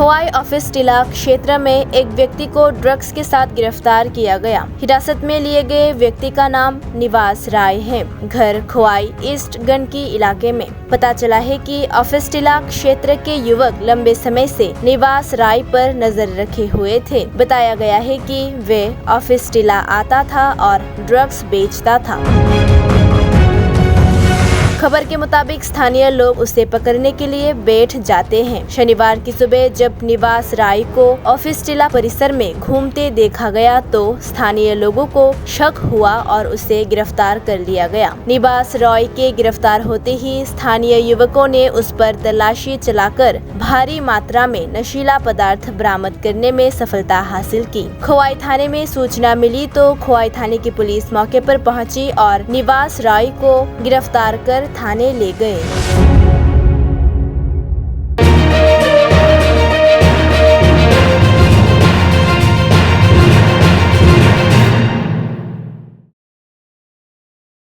Khowai office टिला क्षेत्र में एक व्यक्ति को ड्रग्स के साथ गिरफ्तार किया गया। हिरासत में लिए गए व्यक्ति का नाम निवास राय है। घर खोवाई ईस्ट गंडकी इलाके में। पता चला है कि ऑफिस टिला क्षेत्र के युवक लंबे समय से निवास राय पर नजर रखे हुए थे। बताया गया है कि वे ऑफिस टिला आता था और ड्रग्स बेचता था। खबर के मुताबिक स्थानीय लोग उसे पकड़ने के लिए बैठ जाते हैं। शनिवार की सुबह जब निवास राय को ऑफिस टिला परिसर में घूमते देखा गया तो स्थानीय लोगों को शक हुआ और उसे गिरफ्तार कर लिया गया। निवास राय के गिरफ्तार होते ही स्थानीय युवकों ने उस पर तलाशी चलाकर भारी मात्रा में नशीला पदार्थ बरामद करने में सफलता हासिल की। खोवाई थाने में सूचना मिली तो खोवाई थाने की पुलिस मौके पर पहुंची और निवास राय को गिरफ्तार कर थाने ले गए।